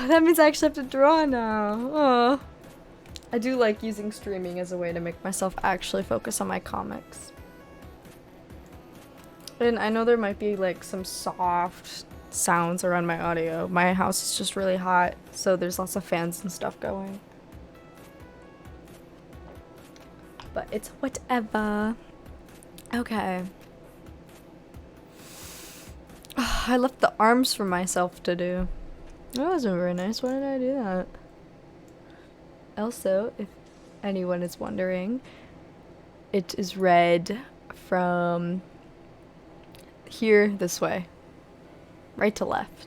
that means I actually have to draw now. Oh. I do like using streaming as a way to make myself actually focus on my comics. And I know there might be like some soft sounds around my audio. My house is just really hot, so there's lots of fans and stuff going. But it's whatever. Okay. I left the arms for myself to do. That wasn't very nice. Why did I do that? Also, if anyone is wondering, it is red from here this way. Right to left.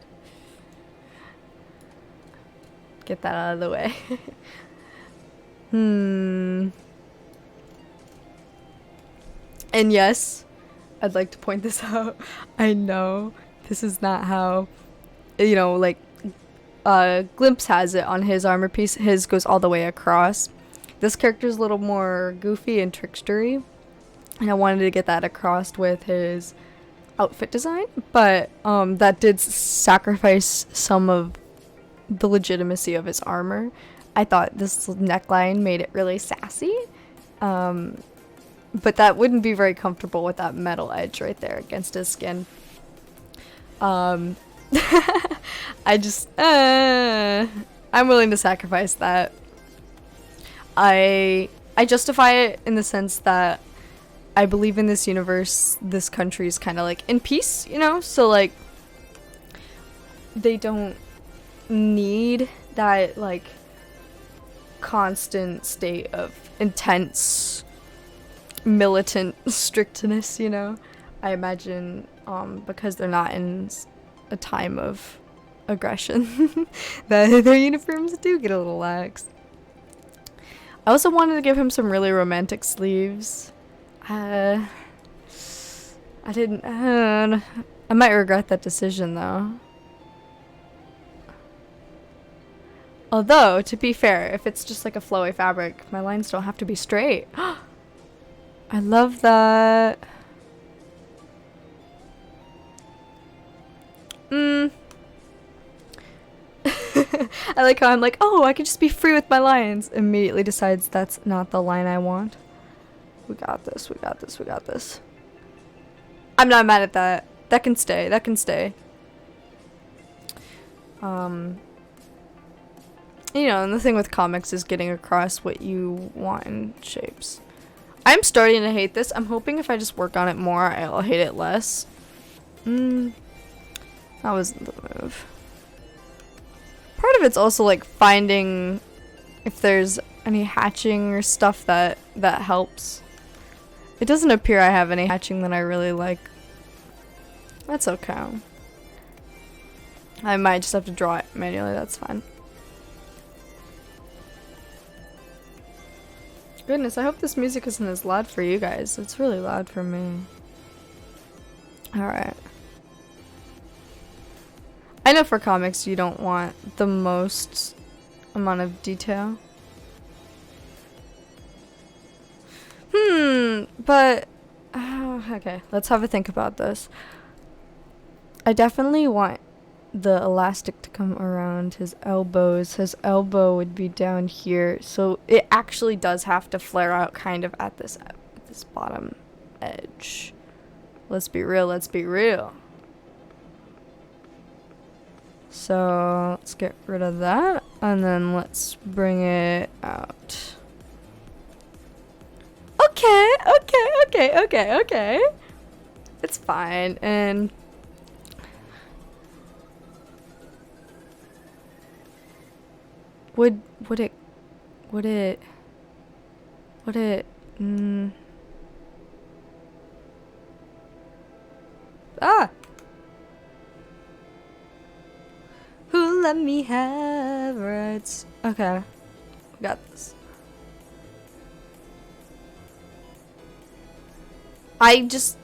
Get that out of the way. And yes, I'd like to point this out. I know this is not how, you know, like, Glimpse has it on his armor piece. His goes all the way across. This character's a little more goofy and trickstery, and I wanted to get that across with his outfit design, but that did sacrifice some of the legitimacy of his armor. I thought this neckline made it really sassy, but that wouldn't be very comfortable with that metal edge right there against his skin. I just, I'm willing to sacrifice that. I justify it in the sense that I believe in this universe, this country is kind of like in peace, you know? So like, they don't need that like constant state of intense militant strictness, you know? I imagine because they're not in a time of aggression that their uniforms do get a little lax. I also wanted to give him some really romantic sleeves. I didn't I might regret that decision though. Although, to be fair, if it's just like a flowy fabric, my lines don't have to be straight. I love that. I like how I'm like, oh, I could just be free with my lines. Immediately decides that's not the line I want. We got this, we got this, we got this. I'm not mad at that. That can stay, that can stay. You know, and the thing with comics is getting across what you want in shapes. I'm starting to hate this. I'm hoping if I just work on it more, I'll hate it less. That wasn't the move. Part of it's also like finding if there's any hatching or stuff that helps. It doesn't appear I have any hatching that I really like. That's okay. I might just have to draw it manually, that's fine. Goodness, I hope this music isn't as loud for you guys. It's really loud for me. Alright. I know for comics you don't want the most amount of detail. But okay, let's have a think about this. I definitely want the elastic to come around his elbows. His elbow would be down here, so it actually does have to flare out kind of at this bottom edge. Let's be real, let's be real. So let's get rid of that, and then let's bring it out. Okay. It's fine, and would it who let me have rights? Okay, we got this. I just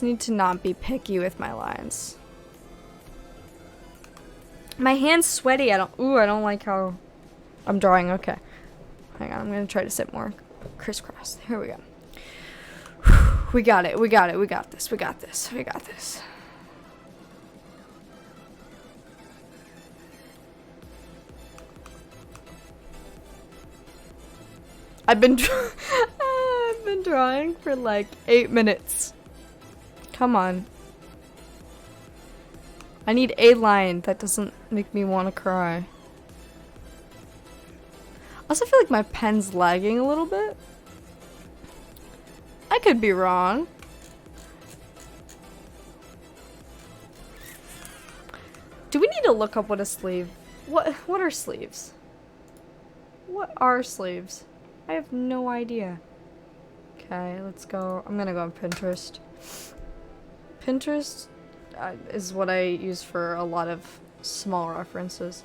need to not be picky with my lines. My hand's sweaty. I don't like how I'm drawing. Okay. Hang on, I'm gonna try to sit more crisscross. Here we go. We got it. We got this. I've been I've been drawing for like 8 minutes. Come on. I need a line that doesn't make me want to cry. I also feel like my pen's lagging a little bit. I could be wrong. Do we need to look up what a sleeve? What are sleeves? What are sleeves? I have no idea. Okay, let's go. I'm gonna go on Pinterest. Pinterest is what I use for a lot of small references.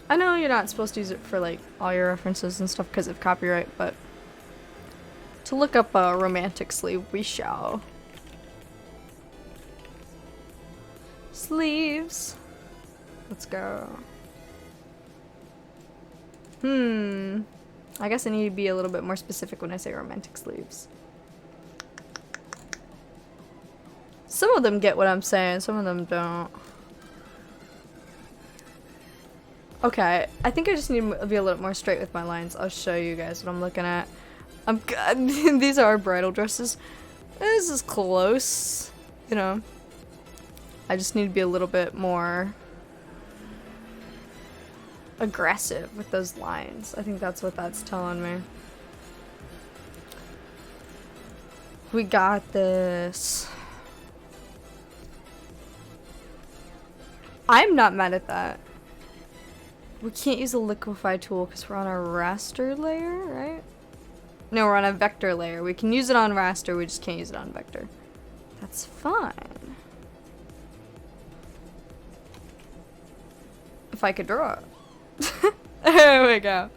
I know you're not supposed to use it for like all your references and stuff because of copyright, but to look up a romantic sleeve, we shall. Sleeves. Let's go. I guess I need to be a little bit more specific when I say romantic sleeves. Some of them get what I'm saying, some of them don't. Okay, I think I just need to be a little more straight with my lines. I'll show you guys what I'm looking at. These are our bridal dresses. This is close, you know. I just need to be a little bit more aggressive with those lines. I think that's what that's telling me. We got this. I'm not mad at that. We can't use a liquify tool because we're on a raster layer, right? No, we're on a vector layer. We can use it on raster, we just can't use it on vector. That's fine. If I could draw it. There we go.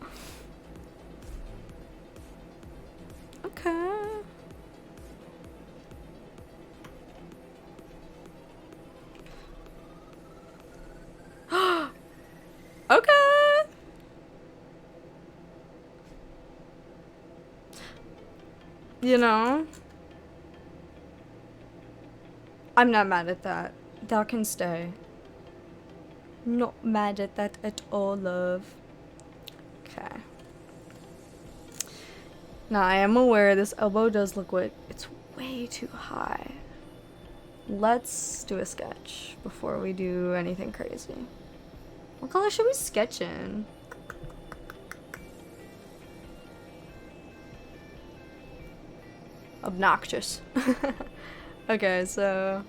Okay. Okay. You know, I'm not mad at that. That can stay. Not mad at that at all, love. Okay. Now I am aware this elbow does look what it's way too high. Let's do a sketch before we do anything crazy. What color should we sketch in? Obnoxious. Okay, so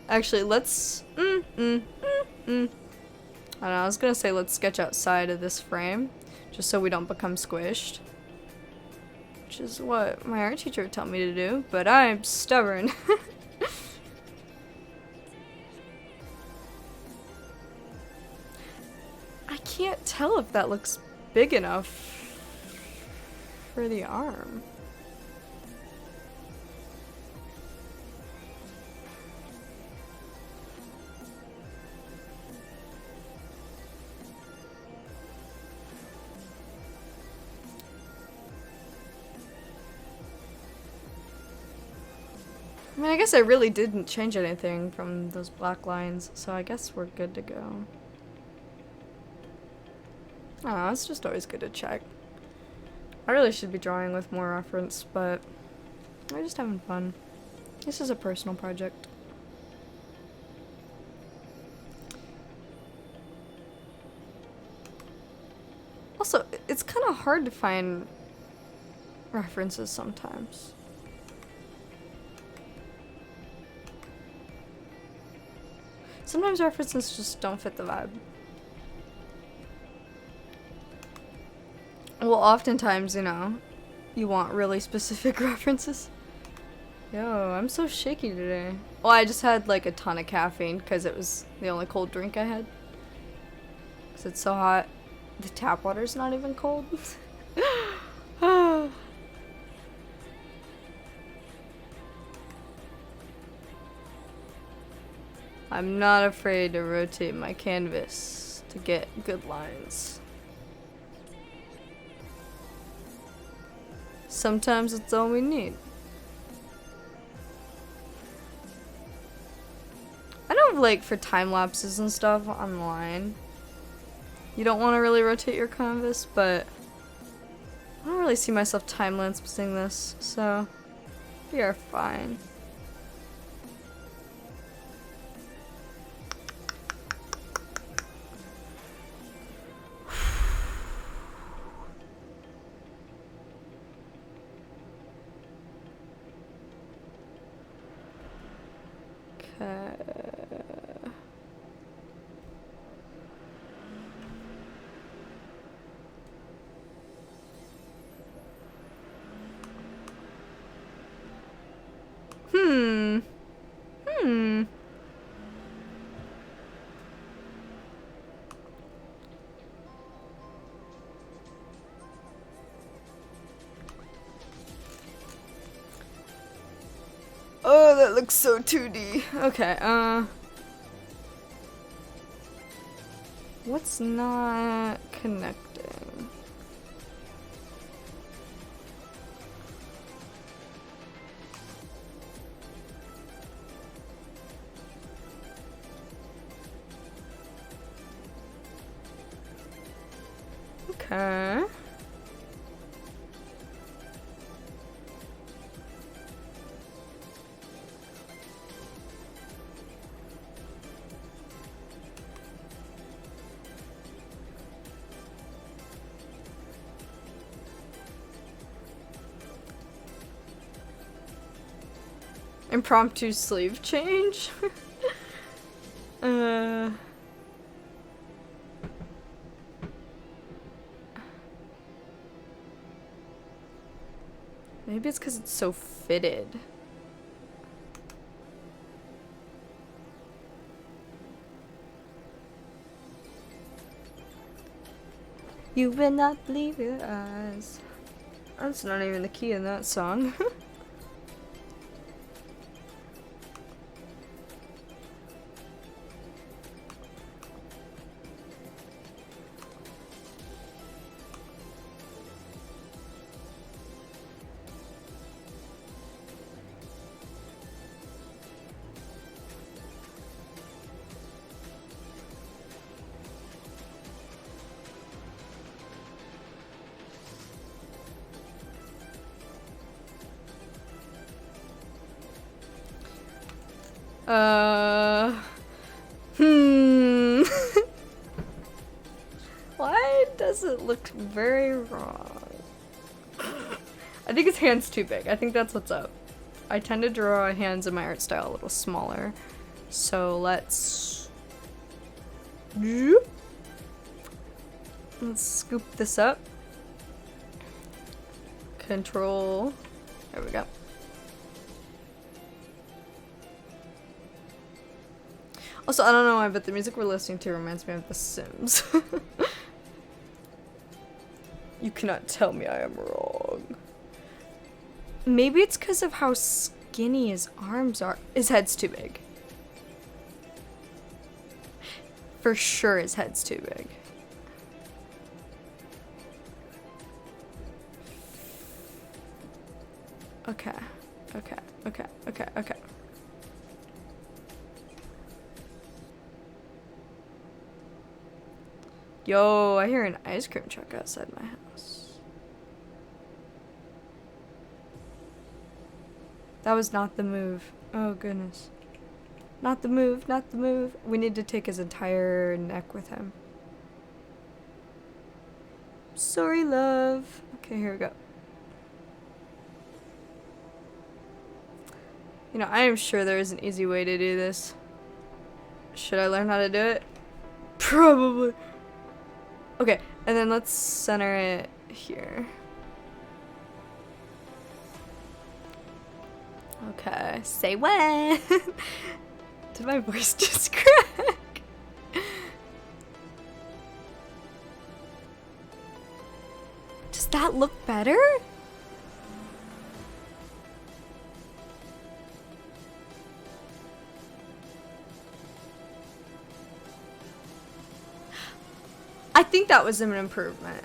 actually let's I don't know, I was gonna say let's sketch outside of this frame just so we don't become squished, which is what my art teacher would tell me to do, but I'm stubborn. I can't tell if that looks big enough for the arm. I mean, I guess I really didn't change anything from those black lines, so I guess we're good to go. Oh, it's just always good to check. I really should be drawing with more reference, but I'm just having fun. This is a personal project. Also, it's kind of hard to find references sometimes. Sometimes references just don't fit the vibe. Well, oftentimes, you know, you want really specific references. Yo, I'm so shaky today. Well, I just had like a ton of caffeine because it was the only cold drink I had. Because it's so hot. The tap water's not even cold. I'm not afraid to rotate my canvas to get good lines. Sometimes it's all we need. I know, like, for time lapses and stuff online, You don't want to really rotate your canvas, but I don't really see myself time-lapsing this, so we are fine. Okay. Oh, that looks so 2D. Okay, what's not connecting? Okay. Impromptu sleeve change? Maybe it's because it's so fitted. You will not believe your eyes. That's not even the key in that song. Why does it look very wrong? I think his hand's too big. I think that's what's up. I tend to draw hands in my art style a little smaller. So let's scoop this up. Control. There we go. Also, I don't know why, but the music we're listening to reminds me of The Sims. You cannot tell me I am wrong. Maybe it's because of how skinny his arms are. His head's too big. For sure his head's too big. Okay. Okay. Yo, I hear an ice cream truck outside my house. That was not the move. Oh, goodness. Not the move. We need to take his entire neck with him. Sorry, love. Okay, here we go. You know, I am sure there is an easy way to do this. Should I learn how to do it? Probably. Okay, and then let's center it here. Okay, say when. Did my voice just crack? Does that look better? I think that was an improvement.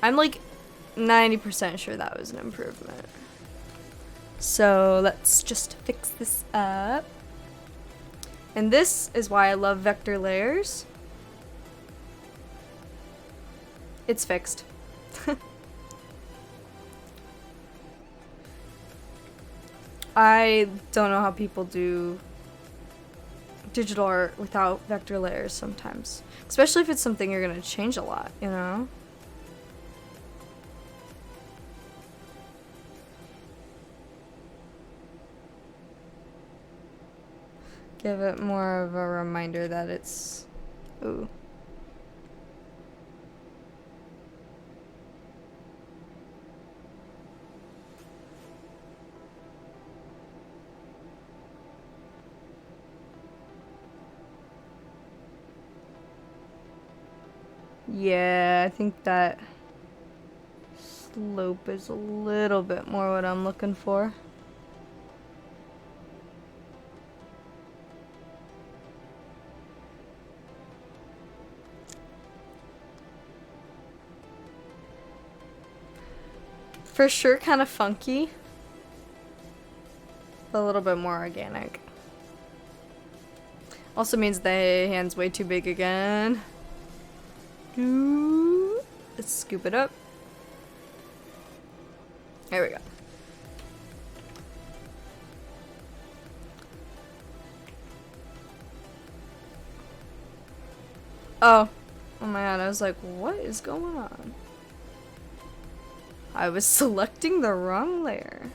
I'm like 90% sure that was an improvement. So let's just fix this up. And this is why I love vector layers. It's fixed. I don't know how people do digital art without vector layers sometimes. Especially if it's something you're gonna change a lot, you know? Give it more of a reminder that it's... Ooh. Yeah, I think that slope is a little bit more what I'm looking for. For sure, kind of funky. A little bit more organic. Also means the hand's way too big again. Let's scoop it up. There we go. Oh my god, I was like, what is going on? I was selecting the wrong layer.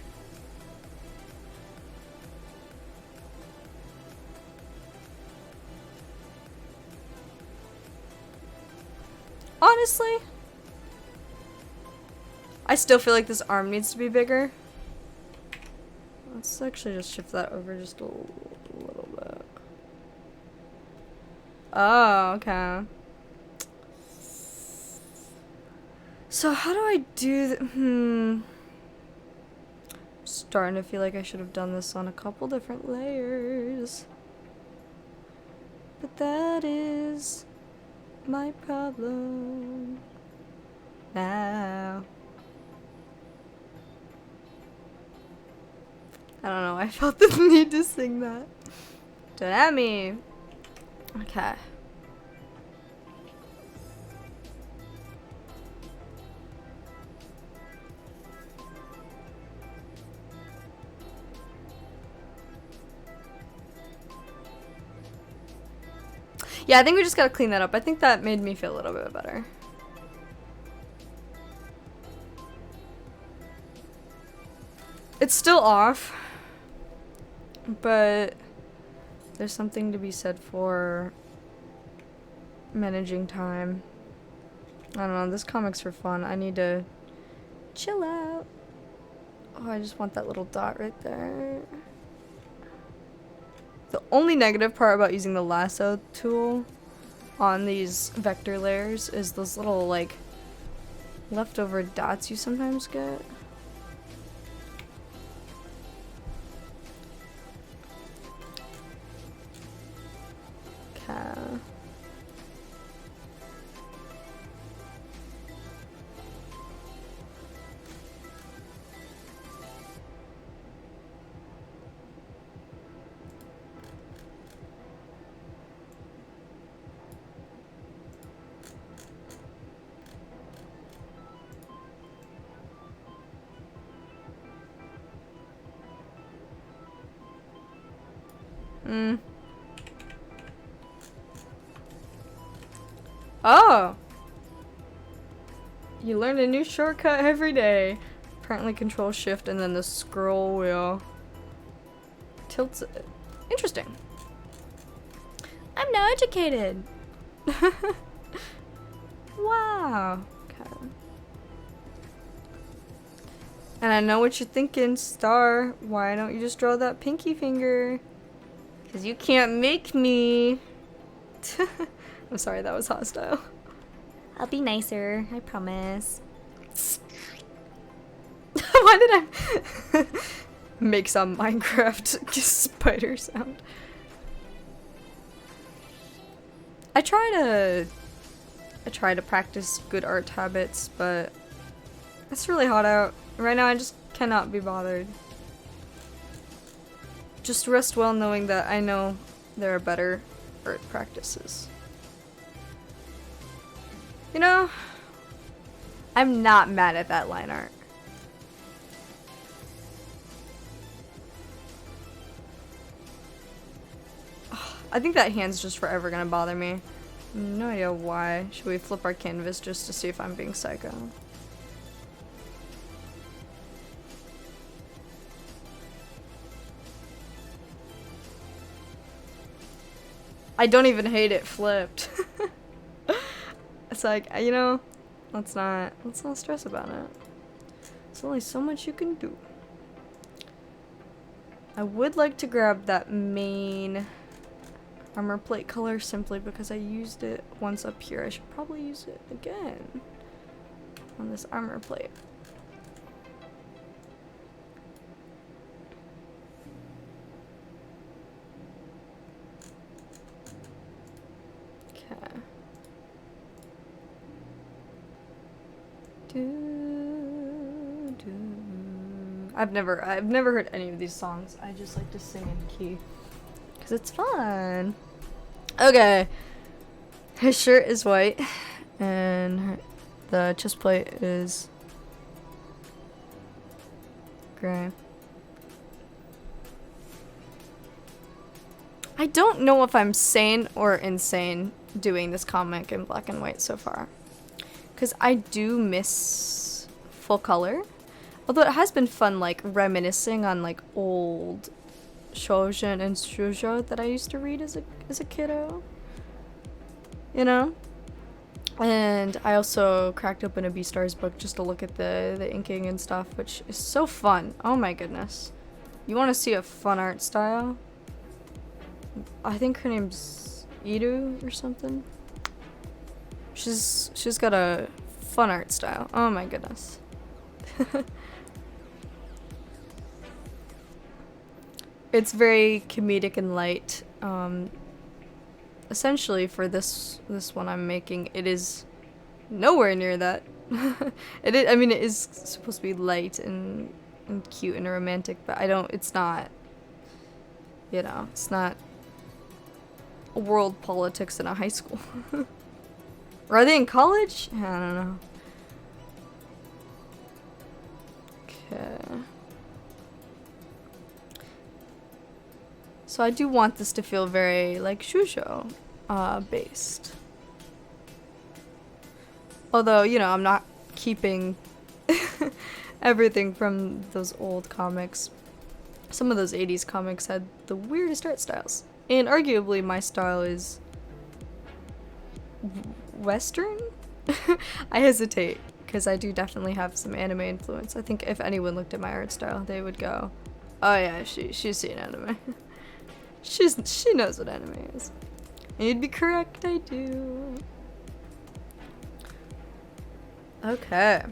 Honestly, I still feel like this arm needs to be bigger. Let's actually just shift that over just a little bit. Oh, okay. So how do I do I'm starting to feel like I should have done this on a couple different layers. But that is my problem now. I don't know, I felt the need to sing that. Don't at me. Okay. Yeah, I think we just gotta clean that up. I think that made me feel a little bit better. It's still off, but there's something to be said for managing time. I don't know, this comic's for fun. I need to chill out. Oh, I just want that little dot right there. The only negative part about using the lasso tool on these vector layers is those little, like, leftover dots you sometimes get. Okay. Oh! You learn a new shortcut every day. Apparently control shift and then the scroll wheel tilts it. Interesting. I'm now educated. Wow. Okay. And I know what you're thinking, Star. Why don't you just draw that pinky finger? Because you can't make me. I'm sorry, that was hostile. I'll be nicer, I promise. Why did I make some Minecraft spider sound? I try to practice good art habits, but it's really hot out. Right now I just cannot be bothered. Just rest well knowing that I know there are better art practices. You know, I'm not mad at that line art. I think that hand's just forever gonna bother me. No idea why. Should we flip our canvas just to see if I'm being psycho? I don't even hate it flipped. It's like, you know, let's not stress about it. There's only so much you can do. I would like to grab that main armor plate color simply because I used it once up here. I should probably use it again on this armor plate. Okay. I've never heard any of these songs. I just like to sing in key because it's fun. Okay, his shirt is white and the chest plate is gray. I don't know if I'm sane or insane doing this comic in black and white so far, because I do miss full color. Although it has been fun, like, reminiscing on, like, old shoujin and shoujo that I used to read as a kiddo. You know? And I also cracked open a Beastars book just to look at the inking and stuff, which is so fun. Oh my goodness. You want to see a fun art style? I think her name's Iru or something. She's got a fun art style. Oh my goodness. It's very comedic and light. Essentially for this one I'm making, it is nowhere near that. It is, I mean, it is supposed to be light and cute and romantic, but it's not, you know, it's not world politics in a high school. Or are they in college? I don't know. Okay. So I do want this to feel very, like, shoujo based. Although, you know, I'm not keeping everything from those old comics. Some of those 80s comics had the weirdest art styles. And arguably my style is Western? I hesitate, because I do definitely have some anime influence. I think if anyone looked at my art style, they would go, oh yeah, she's seen anime. She knows what anime is. And you'd be correct, I do. Okay.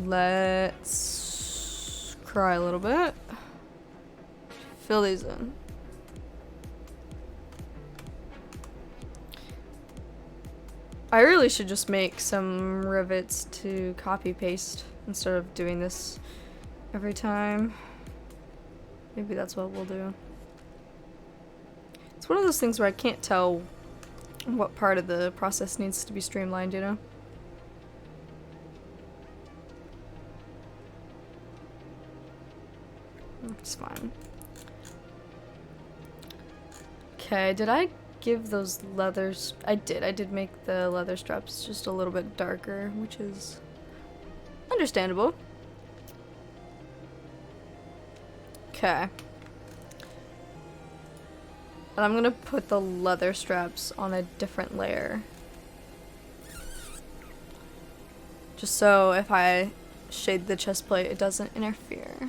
Let's cry a little bit. Fill these in. I really should just make some rivets to copy paste instead of doing this every time. Maybe that's what we'll do. It's one of those things where I can't tell what part of the process needs to be streamlined, you know? It's fine. Okay, did I give those leathers? I did make the leather straps just a little bit darker, which is understandable. Okay. And I'm gonna put the leather straps on a different layer. Just so if I shade the chest plate, it doesn't interfere.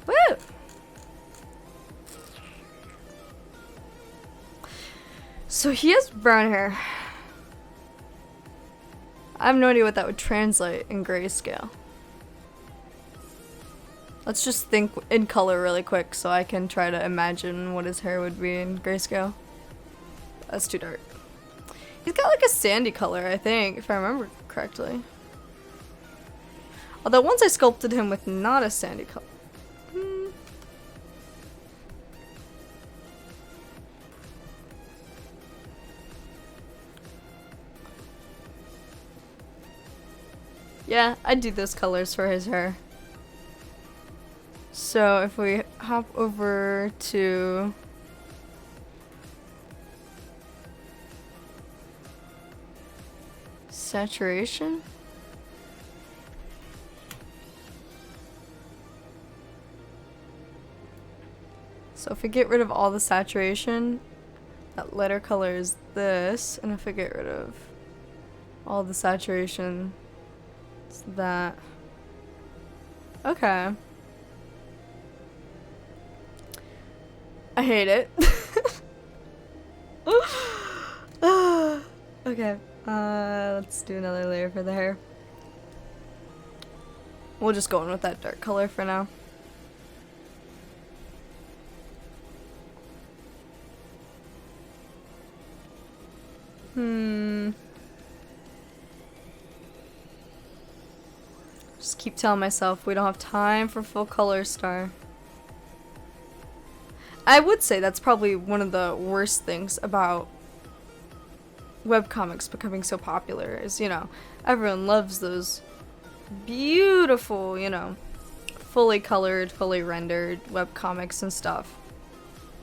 Woo! So he has brown hair. I have no idea what that would translate in grayscale. Let's just think in color really quick so I can try to imagine what his hair would be in grayscale. That's too dark. He's got like a sandy color, I think, if I remember correctly. Although once I sculpted him with not a sandy color. Yeah, I'd do those colors for his hair. So if we hop over to saturation. So if we get rid of all the saturation, that letter color is this, and if I get rid of all the saturation, it's that. Okay. I hate it. Okay, let's do another layer for the hair. We'll just go in with that dark color for now. Just keep telling myself we don't have time for full color star. I would say that's probably one of the worst things about webcomics becoming so popular is, you know, everyone loves those beautiful, you know, fully colored, fully rendered webcomics and stuff.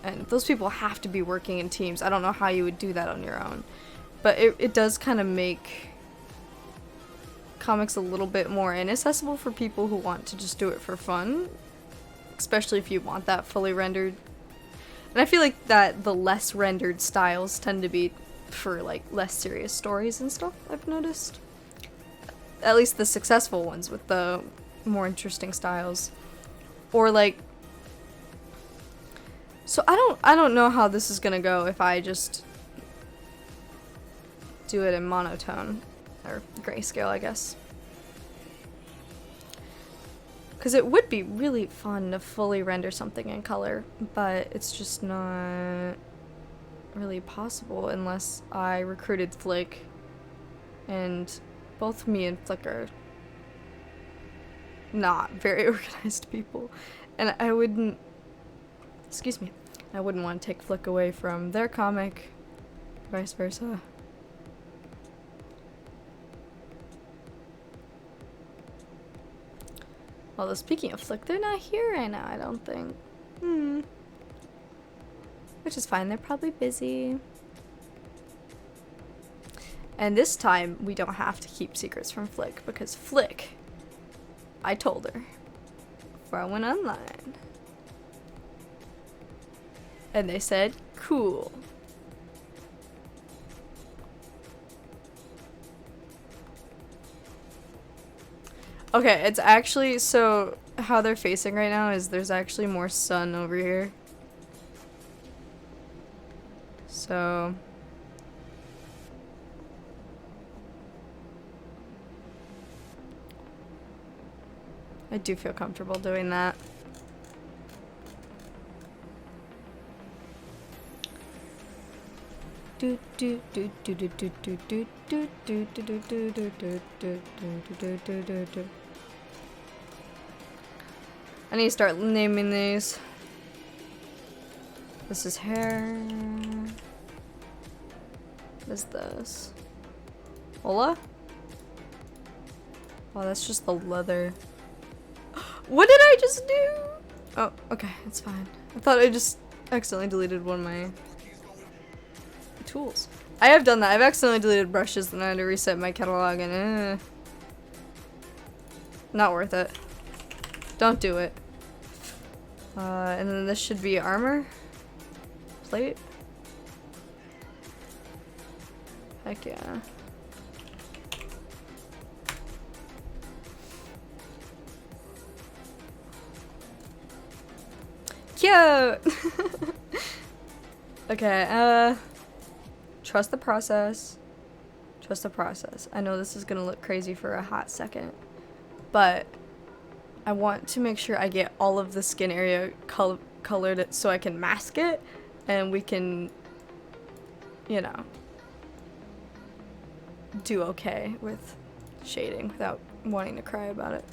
And those people have to be working in teams. I don't know how you would do that on your own. But it does kind of make comics a little bit more inaccessible for people who want to just do it for fun. Especially if you want that fully rendered. And I feel like that the less rendered styles tend to be for like less serious stories and stuff, I've noticed. At least the successful ones with the more interesting styles. Or like, so I don't know how this is gonna go if I just do it in monotone or grayscale, I guess. Because it would be really fun to fully render something in color, but it's just not really possible unless I recruited Flick, and both me and Flick are not very organized people, and I wouldn't, excuse me, I wouldn't want to take Flick away from their comic, vice versa. Although speaking of Flick, they're not here right now, I don't think. Which is fine, they're probably busy. And this time, we don't have to keep secrets from Flick, because Flick, I told her before I went online. And they said, cool. Okay, it's actually, so how they're facing right now is there's actually more sun over here. So I do feel comfortable doing that. I need to start naming these. This is hair. What is this? Hola? Oh, that's just the leather. What did I just do? Oh, okay, it's fine. I thought I just accidentally deleted one of my tools. I have done that. I've accidentally deleted brushes and I had to reset my catalog and not worth it. Don't do it. And then this should be armor. Plate. Heck yeah. Cute! Okay, trust the process. Trust the process. I know this is gonna look crazy for a hot second, but I want to make sure I get all of the skin area colored so I can mask it, and we can, you know, do okay with shading without wanting to cry about it.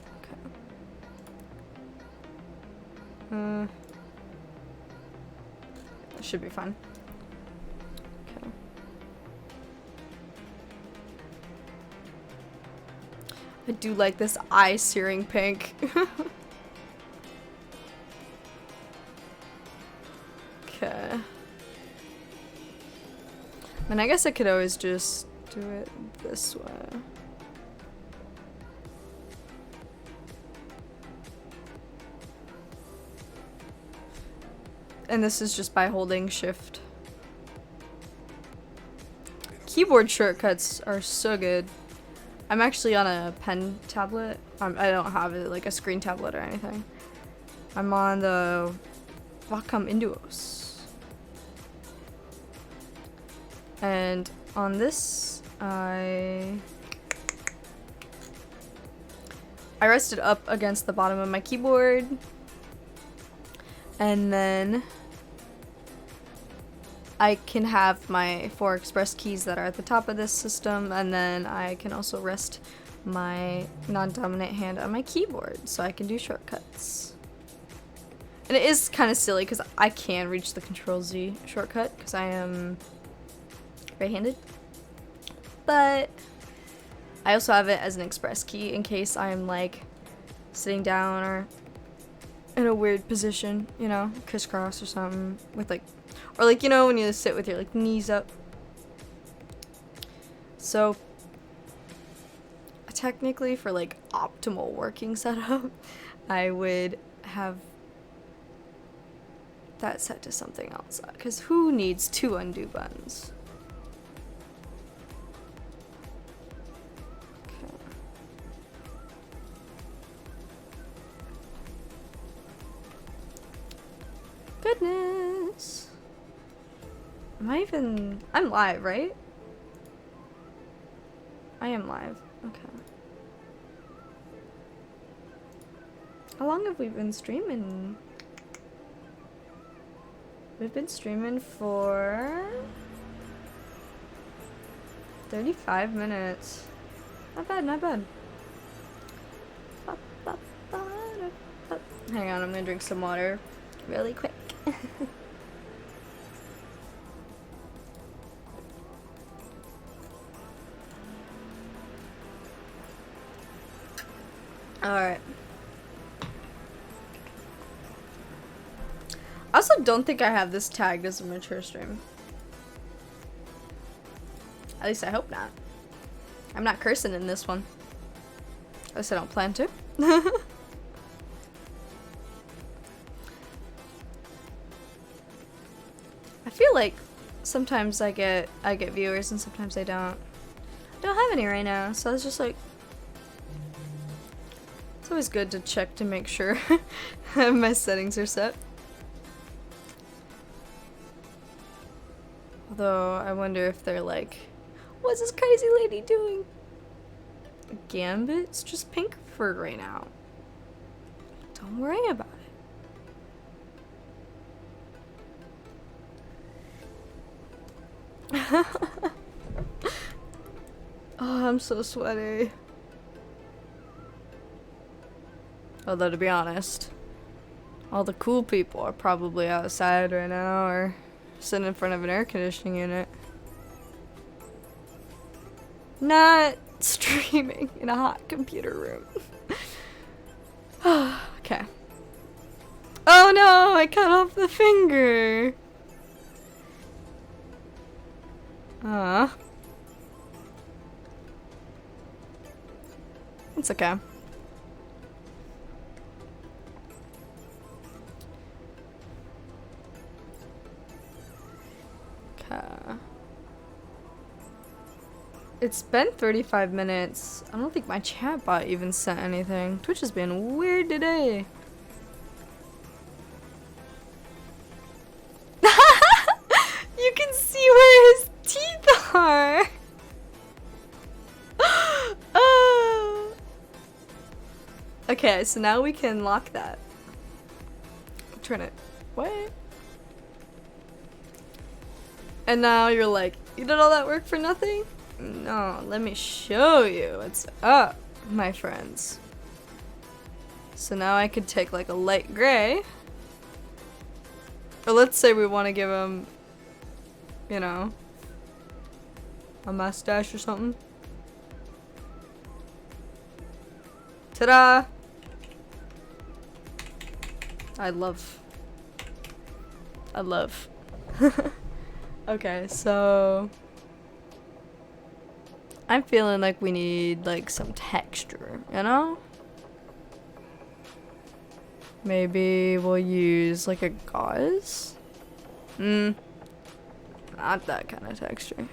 Okay. That should be fun. I do like this eye-searing pink. Okay. And I guess I could always just do it this way. And this is just by holding shift. Keyboard shortcuts are so good. I'm actually on a pen tablet. I don't have it like a screen tablet or anything. I'm on the Wacom Intuos. And on this, I rested up against the bottom of my keyboard. And then I can have my 4 express keys that are at the top of this system, and then I can also rest my non-dominant hand on my keyboard so I can do shortcuts. And it is kind of silly because I can reach the Control Z shortcut because I am right-handed. But I also have it as an express key in case I'm like sitting down or in a weird position, you know, crisscross or something with like, or like, you know, when you sit with your like knees up. So technically for like optimal working setup, I would have that set to something else because who needs 2 undo buttons? Goodness. I'm live, right? I am live. Okay. How long have we been streaming? We've been streaming for 35 minutes. Not bad, not bad. Hang on, I'm gonna drink some water really quick. Alright. I also don't think I have this tagged as a mature stream. At least I hope not. I'm not cursing in this one. At least I don't plan to. I feel like sometimes I get viewers and sometimes I don't. I don't have any right now, so I was just like, it's always good to check to make sure my settings are set. Although I wonder if they're like, what's this crazy lady doing? Gambit's just pink for right now. Don't worry about it. Oh, I'm so sweaty. Although, to be honest, all the cool people are probably outside right now or sitting in front of an air conditioning unit. Not streaming in a hot computer room. Okay. Oh no, I cut off the finger. It's okay. It's been 35 minutes. I don't think my chat bot even sent anything. Twitch has been weird today. You can see where his teeth are. Okay, so now we can lock that. I'm trying to... What? And now you're like, you did all that work for nothing? No, let me show you what's up, my friends. So now I could take like a light gray. Or let's say we want to give him, you know, a mustache or something. Ta-da! I love. Okay, so I'm feeling like we need like some texture, you know? Maybe we'll use like a gauze? Not that kind of texture.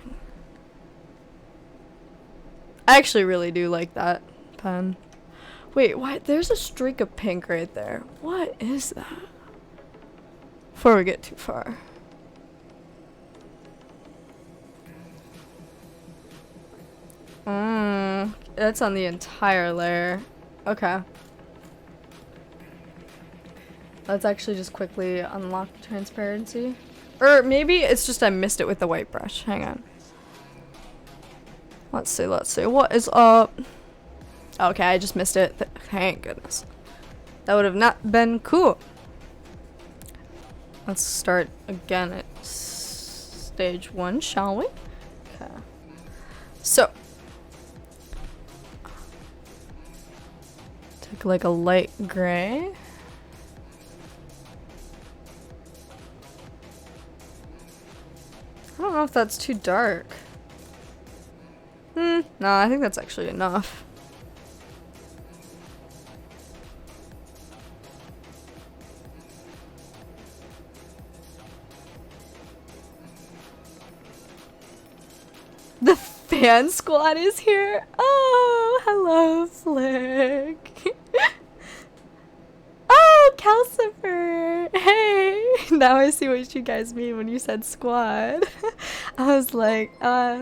I actually really do like that pen. Wait, what? There's a streak of pink right there. What is that? Before we get too far. That's on the entire layer. Okay. Let's actually just quickly unlock transparency. Or maybe it's just I missed it with the white brush. Hang on. Let's see. What is up? Okay, I just missed it. Thank goodness. That would have not been cool. Let's start again at stage 1, shall we? Okay. So. Take like a light gray. I don't know if that's too dark. No, I think that's actually enough. The fan squad is here. Oh, hello, Flick. Oh, Calcifer. Hey. Now I see what you guys mean when you said squad. I was like,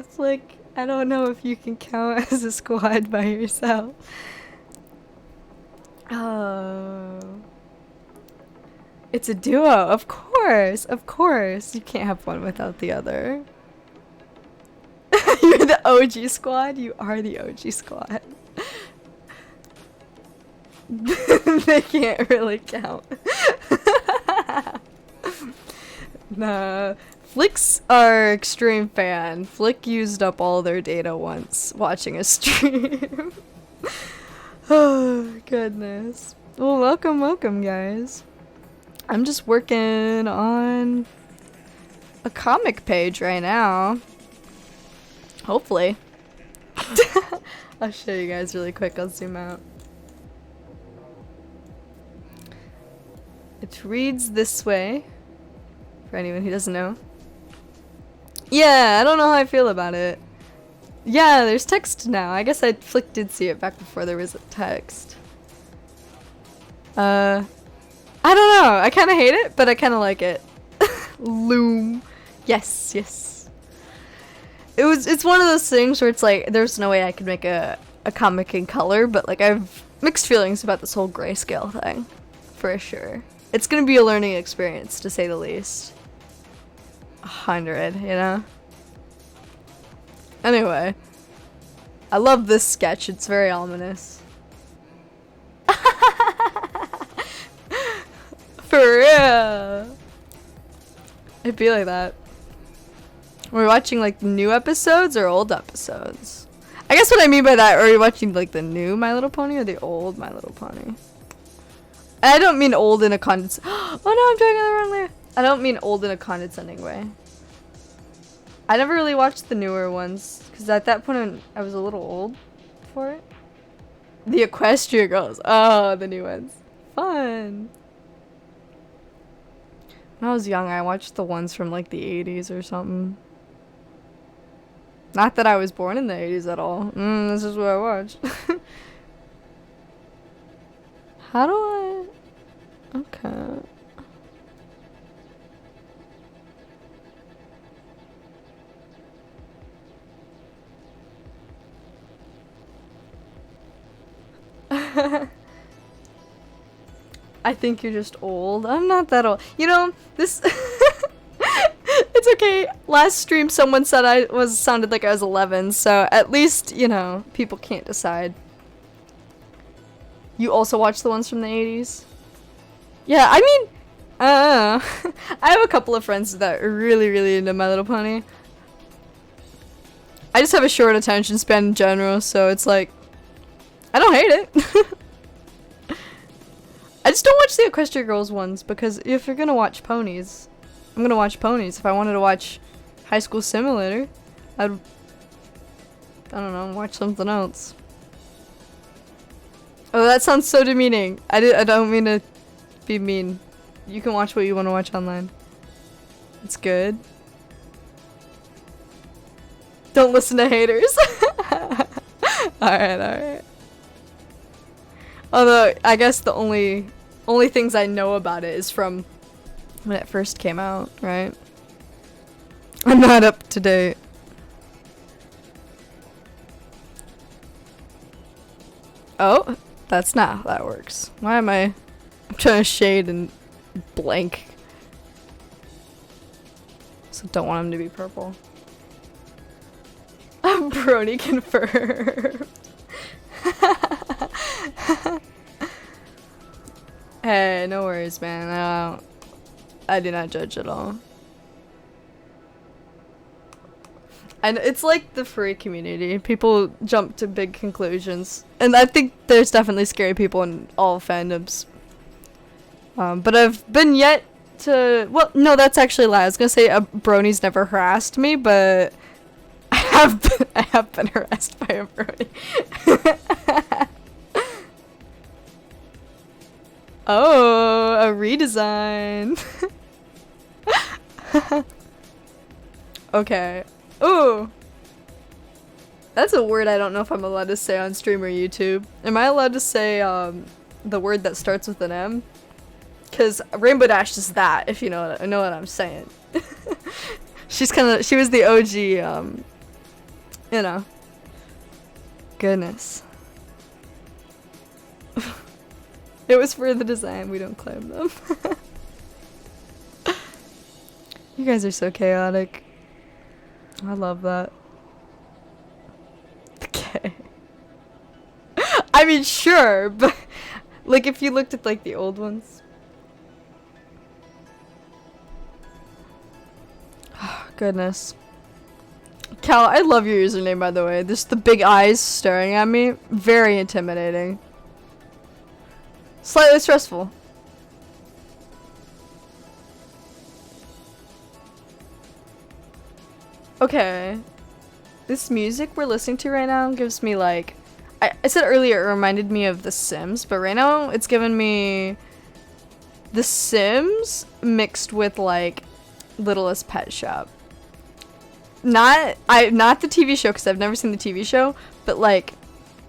Flick, I don't know if you can count as a squad by yourself. Oh. It's a duo, of course. Of course. You can't have one without the other. You're the OG squad? You are the OG squad. They can't really count. Nah. Flick's our extreme fan. Flick used up all their data once watching a stream. Oh, goodness. Well, welcome, guys. I'm just working on a comic page right now. Hopefully. I'll show you guys really quick. I'll zoom out. It reads this way. For anyone who doesn't know. Yeah, I don't know how I feel about it. Yeah, there's text now. I guess Flick did see it back before there was a text. I don't know. I kind of hate it, but I kind of like it. Loom. Yes. It's one of those things where it's like, there's no way I could make a comic in color, but like I've mixed feelings about this whole grayscale thing. For sure. It's gonna be a learning experience, to say the least. 100, you know? Anyway. I love this sketch, it's very ominous. For real! It'd be like that. We're watching like new episodes or old episodes? I guess what I mean by that, are you watching like the new My Little Pony or the old My Little Pony? I don't mean old in a oh no, I'm doing it the wrong way. I don't mean old in a condescending way. I never really watched the newer ones because at that point I was a little old for it. The Equestria Girls. Oh, the new ones. Fun. When I was young, I watched the ones from like the 80s or something. Not that I was born in the 80s at all. This is what I watched. How do I... Okay. I think you're just old. I'm not that old. You know, this... It's okay. Last stream someone said sounded like I was 11, so at least, you know, people can't decide. You also watch the ones from the 80s? Yeah, I mean, I have a couple of friends that are really, really into My Little Pony. I just have a short attention span in general, so it's like, I don't hate it. just don't watch the Equestria Girls ones, because if you're gonna watch ponies, I'm gonna watch ponies. If I wanted to watch High School Simulator, I don't know, watch something else. Oh, that sounds so demeaning. I don't mean to be mean. You can watch what you want to watch online. It's good. Don't listen to haters. Alright. Although, I guess the only things I know about it is from when it first came out, right? I'm not up to date. Oh, that's not how that works. Why am I'm trying to shade and blank. So don't want him to be purple. Brony confirmed. Hey, no worries, man. I do not judge at all. And it's like the furry community. People jump to big conclusions. And I think there's definitely scary people in all fandoms. But I've been yet to... Well, no, that's actually a lie. I was gonna say a brony's never harassed me, but... I have been harassed by a brony. Oh, a redesign. Okay. Ooh. That's a word I don't know if I'm allowed to say on stream or YouTube. Am I allowed to say the word that starts with an M? Cause Rainbow Dash is that, if you know what I'm saying. She was the OG, you know. Goodness. It was for the design, we don't claim them. You guys are so chaotic. I love that. Okay. I mean, sure, but like if you looked at like the old ones. Oh, goodness. Cal, I love your username, by the way. Just the big eyes staring at me. Very intimidating. Slightly stressful. Okay. This music we're listening to right now gives me like... I said earlier it reminded me of The Sims, but right now it's given me The Sims mixed with like Littlest Pet Shop. Not the TV show, because I've never seen the TV show, but like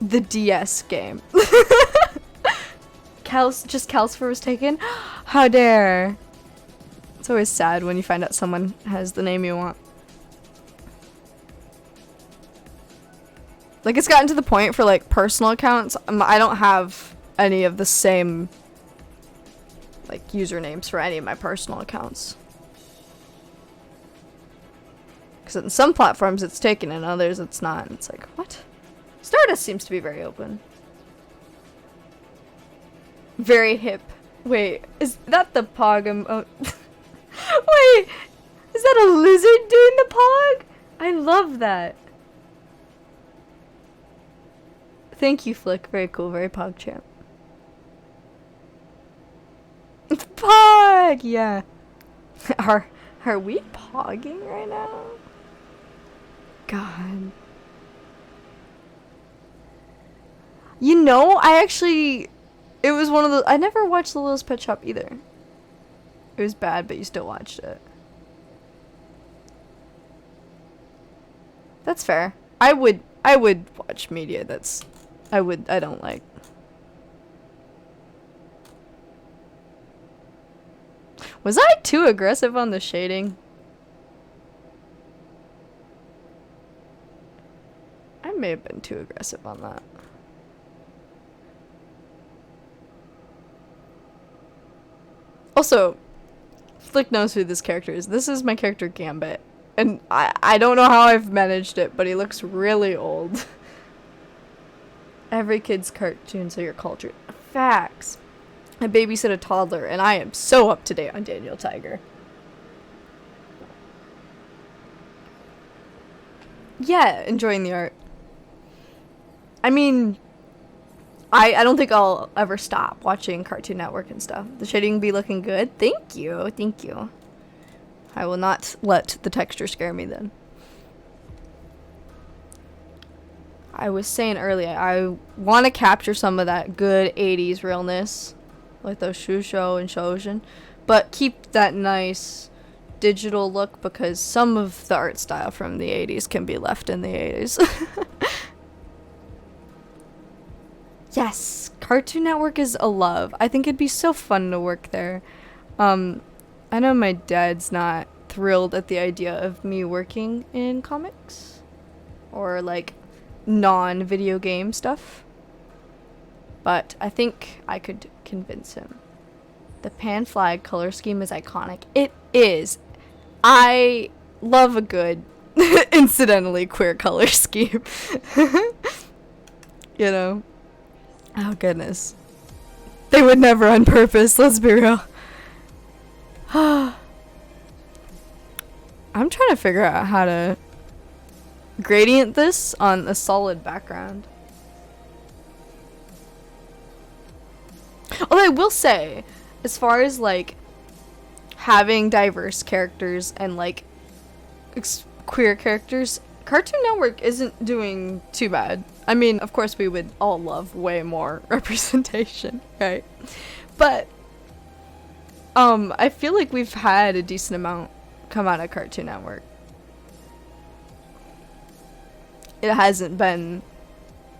the DS game. Calcifer was taken? How dare. It's always sad when you find out someone has the name you want. Like, it's gotten to the point for like personal accounts, I don't have any of the same like usernames for any of my personal accounts. Because in some platforms it's taken and others it's not. And it's like, what? Stardust seems to be very open. Very hip. Wait, is that the pog? Wait, is that a lizard doing the pog? I love that. Thank you, Flick. Very cool. Very pog champ. Pog! Yeah. Are we pogging right now? God. You know, I actually... It was one of the... I never watched The Littlest Pet Shop either. It was bad, but you still watched it. That's fair. I would watch media that's... I don't like. Was I too aggressive on the shading? I may have been too aggressive on that. Also, Flick knows who this character is. This is my character Gambit. And I don't know how I've managed it, but he looks really old. Every kid's cartoons are your culture. Facts. I babysit a toddler, and I am so up to date on Daniel Tiger. Yeah, enjoying the art. I mean, I don't think I'll ever stop watching Cartoon Network and stuff. The shading be looking good. Thank you. Thank you. I will not let the texture scare me then. I was saying earlier, I want to capture some of that good 80s realness, like those Shusho and Shojin, but keep that nice digital look because some of the art style from the 80s can be left in the 80s. Yes, Cartoon Network is a love. I think it'd be so fun to work there. I know my dad's not thrilled at the idea of me working in comics or like non-video game stuff, but I think I could convince him. The pan flag color scheme is iconic. It is. I love a good, incidentally queer color scheme. You know? Oh, goodness. They would never on purpose, let's be real. I'm trying to figure out how to gradient this on a solid background. Although I will say, as far as like having diverse characters and like queer characters, Cartoon Network isn't doing too bad. I mean, of course we would all love way more representation, right? But I feel like we've had a decent amount come out of Cartoon Network. It hasn't been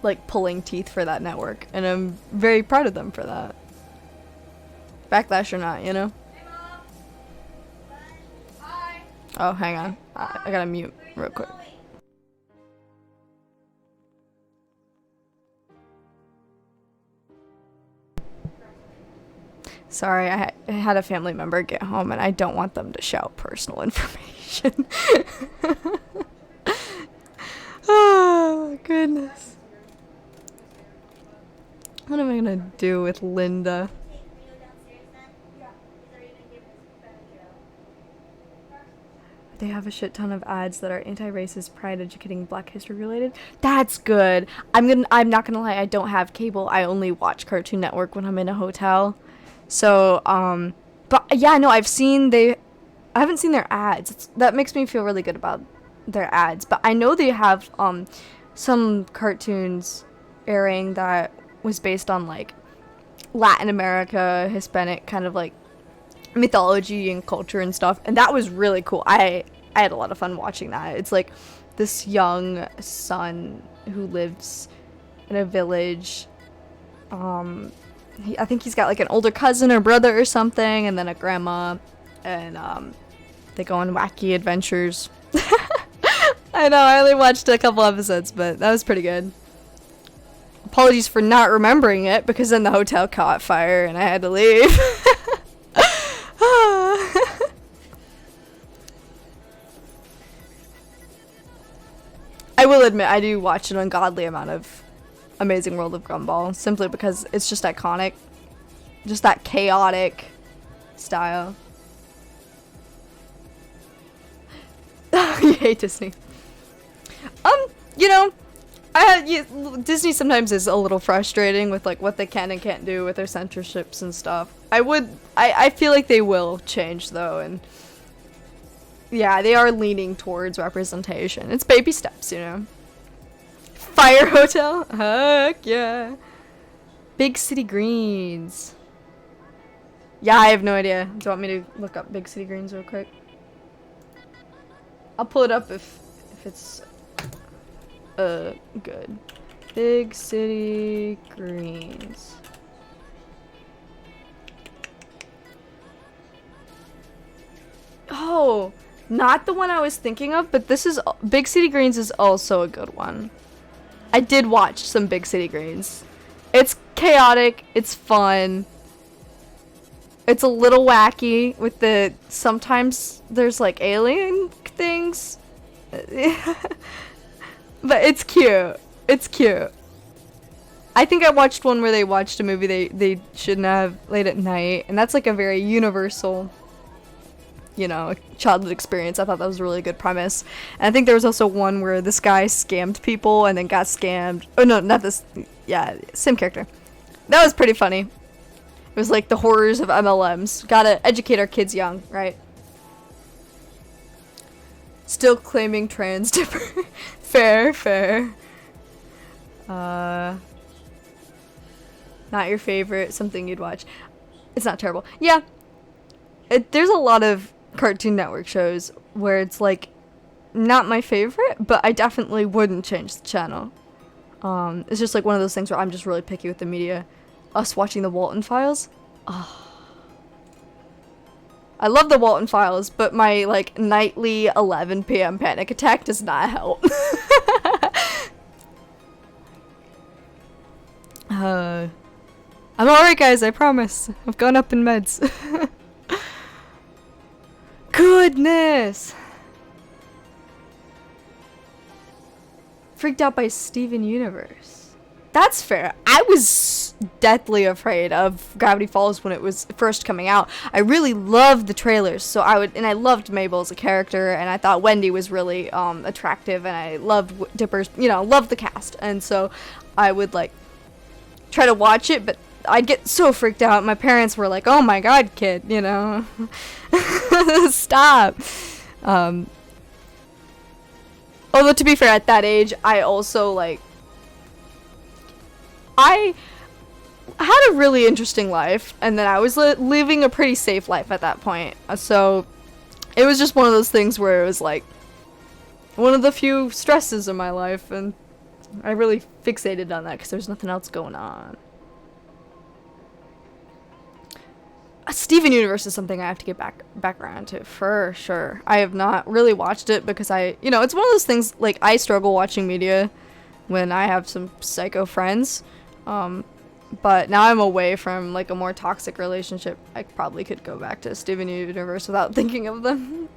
like pulling teeth for that network, and I'm very proud of them for that. Backlash or not, you know? Hey, Mom. Hi. Oh, hang on. I gotta mute real quick. Sorry, I had a family member get home and I don't want them to shout personal information. Oh, goodness. What am I gonna do with Linda? They have a shit ton of ads that are anti-racist, pride, educating, Black history related. That's good. I'm not gonna lie, I don't have cable. I only watch Cartoon Network when I'm in a hotel. So, but yeah, no, I haven't seen their ads. That makes me feel really good about their ads. But I know they have, some cartoons airing that was based on, like, Latin America, Hispanic kind of, like, mythology and culture and stuff. And that was really cool. I had a lot of fun watching that. It's, like, this young son who lives in a village, I think he's got like an older cousin or brother or something, and then a grandma, and they go on wacky adventures. I know, I only watched a couple episodes, but that was pretty good. Apologies for not remembering it, because then the hotel caught fire and I had to leave. I will admit, I do watch an ungodly amount of Amazing World of Gumball, simply because it's just iconic. Just that chaotic style. You hate Disney. You know, Disney sometimes is a little frustrating with like what they can and can't do with their censorships and stuff. I feel like they will change though, and yeah, they are leaning towards representation. It's baby steps, you know. Fire Hotel? Heck yeah. Big City Greens. Yeah, I have no idea. Do you want me to look up Big City Greens real quick? I'll pull it up if it's good. Big City Greens. Oh, not the one I was thinking of, but this is Big City Greens is also a good one. I did watch some Big City Greens. It's chaotic, it's fun. It's a little wacky with sometimes there's like alien things. But it's cute. It's cute. I think I watched one where they watched a movie they shouldn't have late at night, and that's like a very universal, you know, childhood experience. I thought that was a really good premise. And I think there was also one where this guy scammed people and then got scammed. Oh no, not this. Yeah, same character. That was pretty funny. It was like the horrors of MLMs. Gotta educate our kids young, right? Still claiming trans dipper. Fair, fair. Not your favorite, something you'd watch. It's not terrible. Yeah. There's a lot of Cartoon Network shows where it's like not my favorite, but I definitely wouldn't change the channel. It's just like one of those things where I'm just really picky with the media. Us watching the Walton Files. Oh. I love the Walton Files, but my like nightly 11 p.m. panic attack does not help. I'm alright, guys, I promise. I've gone up in meds. Goodness! Freaked out by Steven Universe. That's fair. I was deathly afraid of Gravity Falls when it was first coming out. I really loved the trailers, so I loved Mabel as a character, and I thought Wendy was really attractive, and I loved Dipper's, loved the cast, and so I would like try to watch it, but I'd get so freaked out. My parents were like, "Oh my god, kid, stop." Although to be fair, at that age, I also like I had a really interesting life, and then I was living a pretty safe life at that point. So it was just one of those things where it was like one of the few stresses in my life, and I really fixated on that because there's nothing else going on. Steven Universe is something I have to get back around to for sure. I have not really watched it because it's one of those things, like, I struggle watching media when I have some psycho friends. But now I'm away from like a more toxic relationship. I probably could go back to Steven Universe without thinking of them.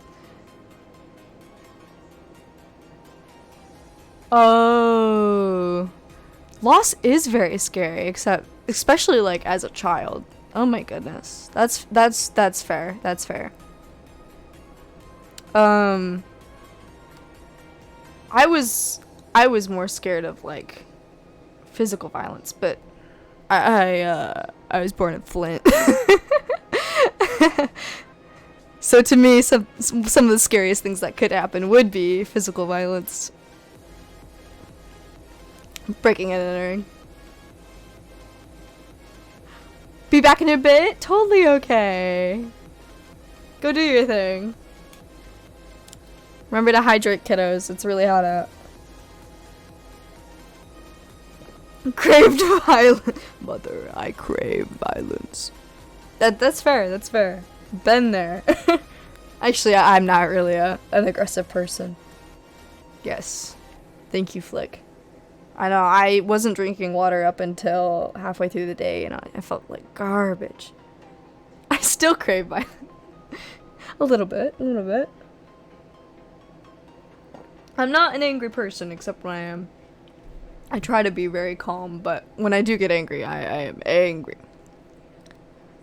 Oh, loss is very scary, especially like as a child. Oh my goodness, that's fair. That's fair. I was more scared of like physical violence, but I was born in Flint. So to me, some of the scariest things that could happen would be physical violence. Breaking and entering. Be back in a bit? Totally okay. Go do your thing. Remember to hydrate, kiddos. It's really hot out. Craved violence. Mother, I crave violence. That's fair. That's fair. Been there. Actually, I'm not really an aggressive person. Yes. Thank you, Flick. I know, I wasn't drinking water up until halfway through the day, and I felt like garbage. I still crave violence. A little bit. I'm not an angry person, except when I am. I try to be very calm, but when I do get angry, I am angry.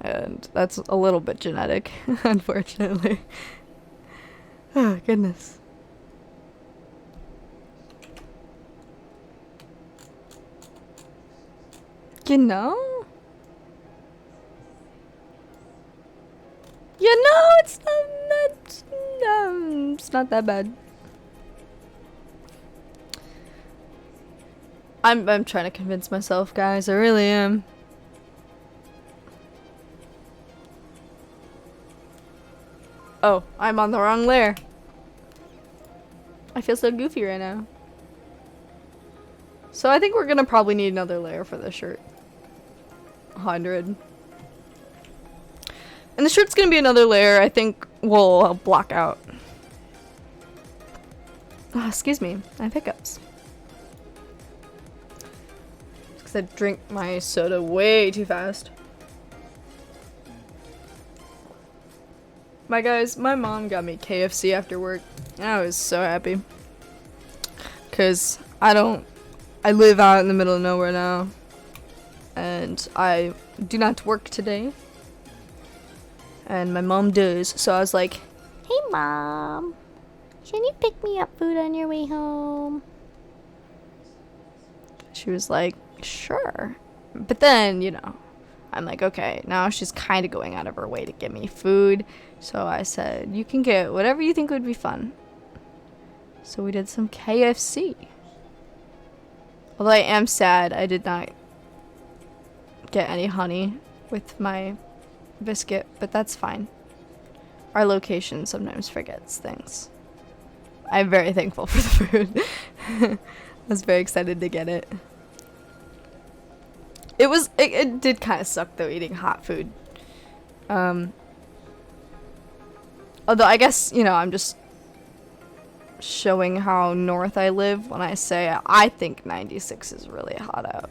And that's a little bit genetic, unfortunately. Oh, goodness. It's not that bad. I'm trying to convince myself, guys. I really am. Oh, I'm on the wrong layer. I feel so goofy right now. So I think we're gonna probably need another layer for this shirt. 100. And the shirt's gonna be another layer I think we'll block out. Oh, excuse me, I have hiccups. Because I drink my soda way too fast. My mom got me KFC after work. I was so happy. Because I live out in the middle of nowhere now. And I do not work today. And my mom does. So I was like, "Hey Mom, can you pick me up food on your way home?" She was like, "Sure." But then, you know, I'm like, okay, now she's kind of going out of her way to get me food. So I said, you can get whatever you think would be fun. So we did some KFC. Although I am sad I did not get any honey with my biscuit, but that's fine. Our location sometimes forgets things. I'm very thankful for the food. I was very excited to get it. It did kind of suck though, eating hot food. Although I guess, you know, I'm just showing how north I live when I say I think 96 is really hot out.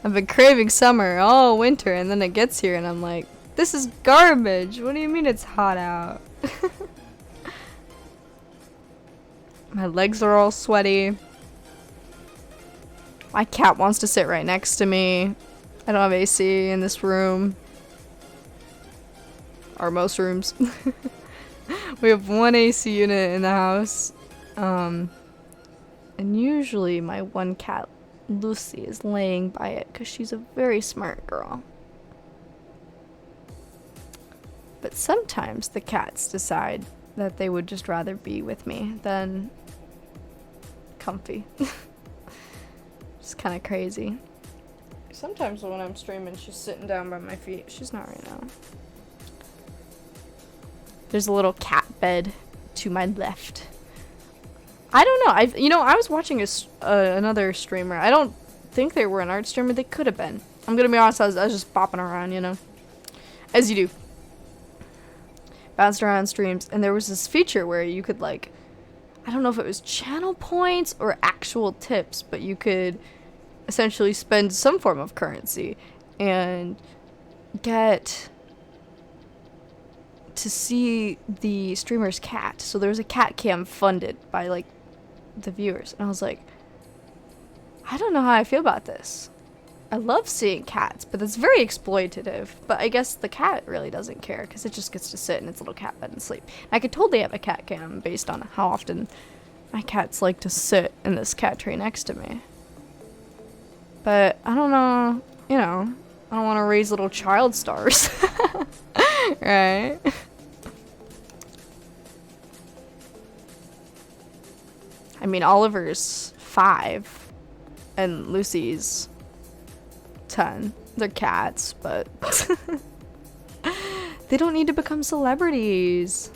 I've been craving summer all winter, and then it gets here and I'm like, this is garbage. What do you mean it's hot out? My legs are all sweaty. My cat wants to sit right next to me. I don't have AC in this room. Or most rooms. We have one AC unit in the house. And usually my one cat, Lucy, is laying by it because she's a very smart girl. But sometimes the cats decide that they would just rather be with me than comfy. It's kind of crazy. Sometimes when I'm streaming, she's sitting down by my feet. She's not right now. There's a little cat bed to my left. I don't know. I was watching another streamer. I don't think they were an art streamer. They could have been. I'm gonna be honest. I was just bopping around, you know, as you do. Bounced around streams, and there was this feature where you could, like, I don't know if it was channel points or actual tips, but you could essentially spend some form of currency and get to see the streamer's cat. So there was a cat cam funded by, like, the viewers, and I was like, I don't know how I feel about this. I love seeing cats, but it's very exploitative. But I guess the cat really doesn't care because it just gets to sit in its little cat bed and sleep. I could totally have a cat cam based on how often my cats like to sit in this cat tree next to me. But I don't know, you know, I don't want to raise little child stars. Right? I mean, Oliver's 5 and Lucy's 10. They're cats, but they don't need to become celebrities.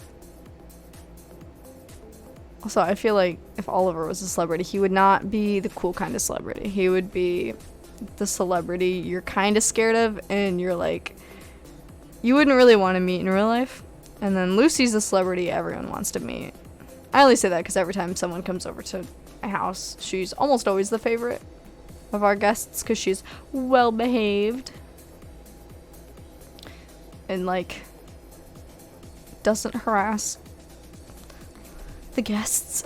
Also, I feel like if Oliver was a celebrity, he would not be the cool kind of celebrity. He would be the celebrity you're kind of scared of, and you're like, you wouldn't really want to meet in real life. And then Lucy's the celebrity everyone wants to meet. I only say that because every time someone comes over to my house, she's almost always the favorite of our guests because she's well behaved and, like, doesn't harass the guests.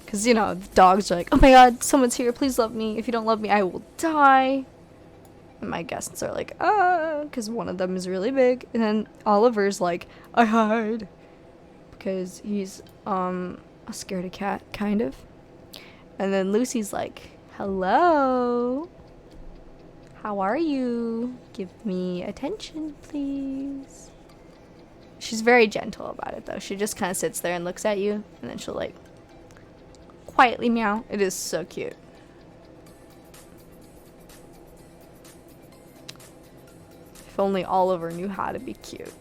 Because, you know, the dogs are like, oh my god, someone's here, please love me. If you don't love me, I will die. And my guests are like, because one of them is really big. And then Oliver's like, I hide. Because he's a scaredy cat, kind of. And then Lucy's like, hello. How are you? Give me attention, please. She's very gentle about it, though. She just kind of sits there and looks at you, and then she'll, like, quietly meow. It is so cute. If only Oliver knew how to be cute.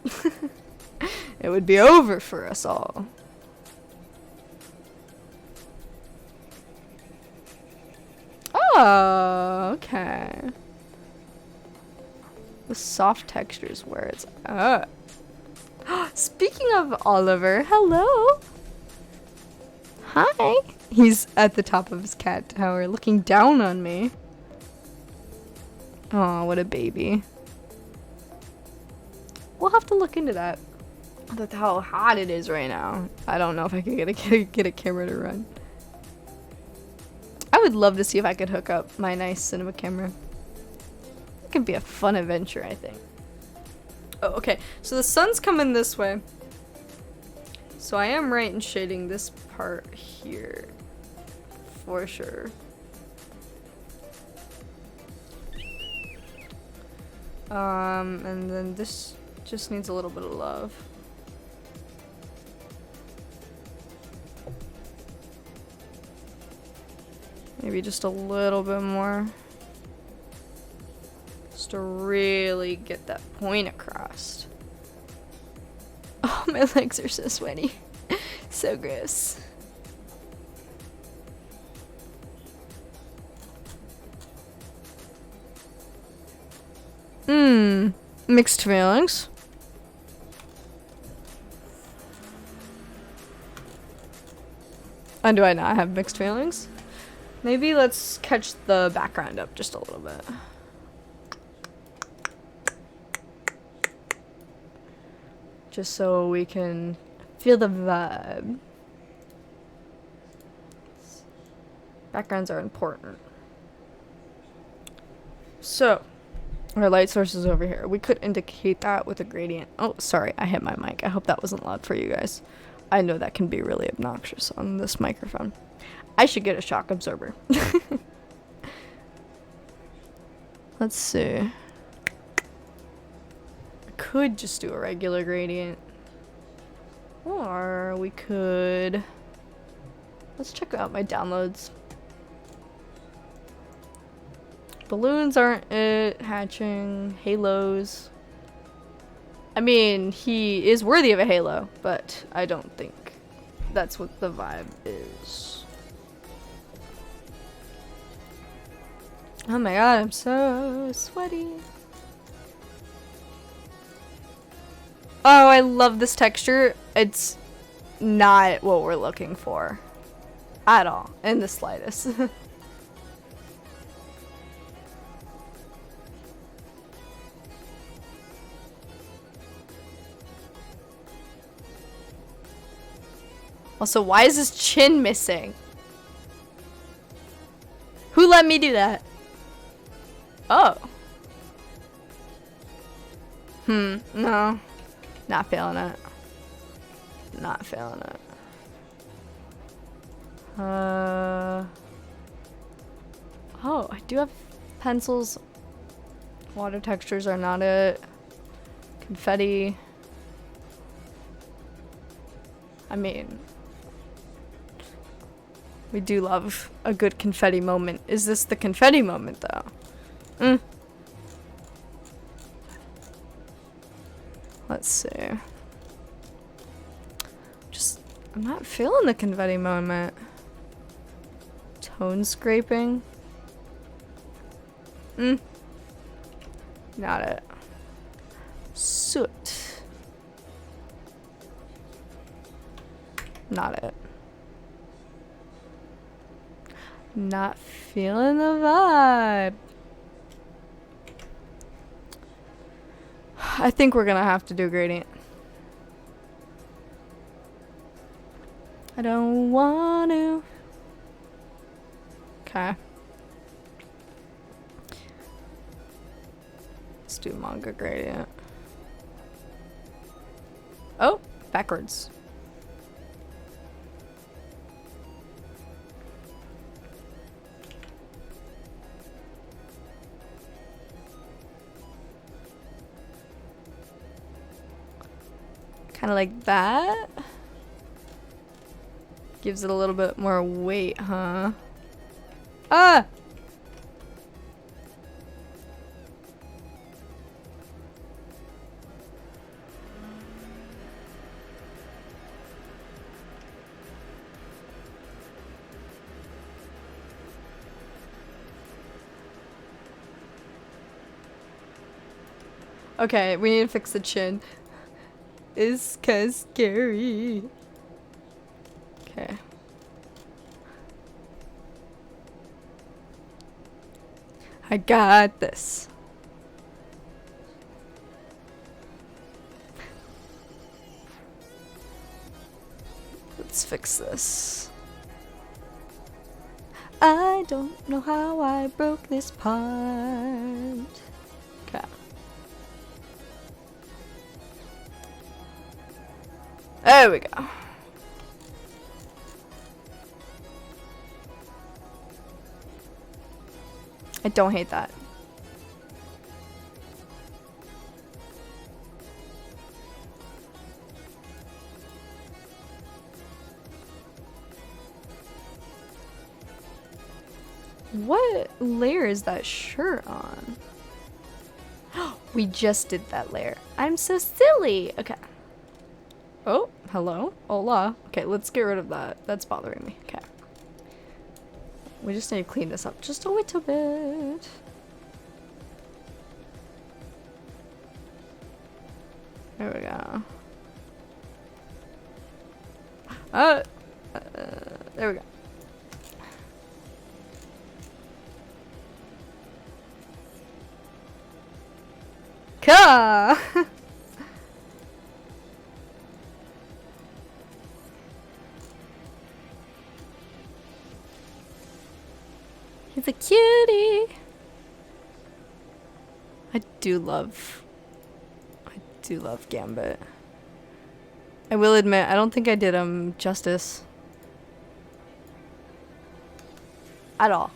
It would be over for us all. Oh, okay. The soft texture is where it's at. Speaking of Oliver, hello. Hi. He's at the top of his cat tower looking down on me. Oh, what a baby. We'll have to look into that. That's how hot it is right now. I don't know if I can get a camera to run. I would love to see if I could hook up my nice cinema camera. It could be a fun adventure, I think. Oh, okay. So the sun's coming this way. So I am right in shading this part here. for sure. And then this just needs a little bit of love. Maybe just a little bit more. Just to really get that point across. Oh, my legs are so sweaty. So gross. Mixed feelings. And do I not have mixed feelings? Maybe let's catch the background up just a little bit. Just so we can feel the vibe. Backgrounds are important. So, our light source is over here. We could indicate that with a gradient. Oh, sorry, I hit my mic. I hope that wasn't loud for you guys. I know that can be really obnoxious on this microphone. I should get a shock absorber. Let's see. I could just do a regular gradient. Or we could... Let's check out my downloads. Balloons aren't it. Hatching. Halos. I mean, he is worthy of a halo, but I don't think that's what the vibe is. Oh my god, I'm so sweaty. Oh, I love this texture. It's not what we're looking for. At all. In the slightest. Also, why is his chin missing? Who let me do that? Oh. No. Not feeling it. Not feeling it. Oh, I do have pencils. Water textures are not it. Confetti. I mean, we do love a good confetti moment. Is this the confetti moment, though? Let's see. I'm not feeling the confetti moment. Tone scraping. Not it. Soot. Not it. Not feeling the vibe. I think we're gonna have to do gradient. I don't want to. Okay. Let's do manga gradient. Oh, backwards. Kind of like that. Gives it a little bit more weight, huh? Ah! Okay, we need to fix the chin. It's kinda scary. Okay. I got this. Let's fix this. I don't know how I broke this part. Okay. There we go. I don't hate that. What layer is that shirt on? We just did that layer. I'm so silly. Okay. Oh, hello. Hola. Okay, let's get rid of that. That's bothering me. Okay. We just need to clean this up just a little bit. There we go. There we go. Ka! He's a cutie. I do love Gambit. I will admit, I don't think I did him justice. At all.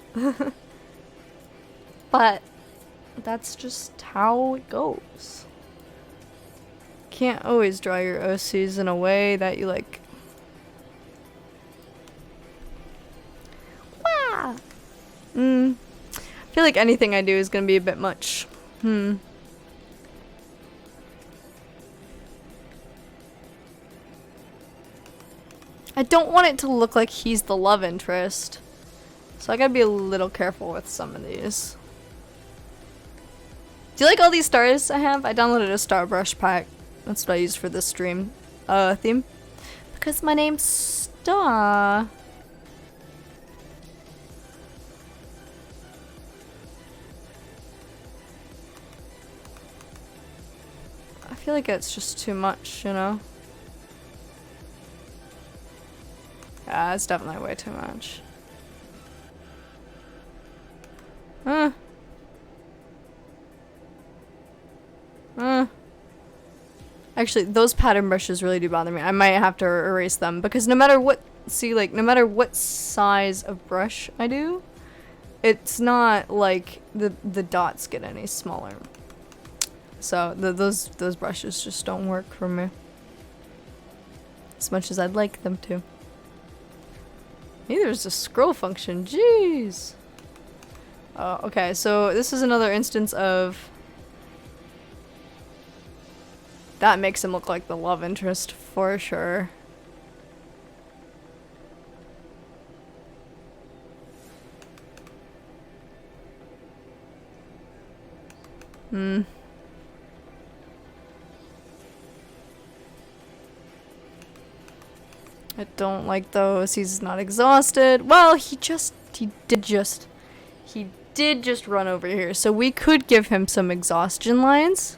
But that's just how it goes. Can't always draw your OCs in a way that you like. Wow. I feel like anything I do is gonna be a bit much. I don't want it to look like he's the love interest. So I gotta be a little careful with some of these. Do you like all these stars I have? I downloaded a star brush pack. That's what I used for this stream theme. Because my name's Star. I feel like it's just too much, you know? Yeah, it's definitely way too much. Actually, those pattern brushes really do bother me. I might have to erase them because no matter what, see, like, no matter what size of brush I do, it's not like the dots get any smaller. So those brushes just don't work for me as much as I'd like them to. Maybe there's a scroll function. Jeez. Oh, okay. So this is another instance of that makes him look like the love interest for sure. I don't like those. He's not exhausted. Well, he did just run over here. So we could give him some exhaustion lines.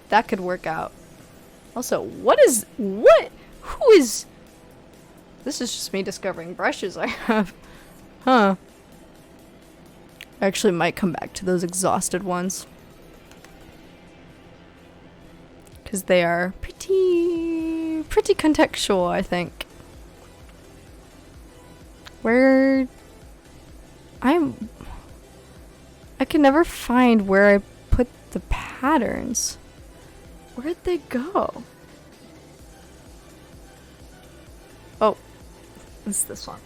That could work out. Also, what? Who is? This is just me discovering brushes I have. Huh. I actually might come back to those exhausted ones. Because they are pretty contextual, I think. I can never find where I put the patterns. Where'd they go? Oh, it's this one.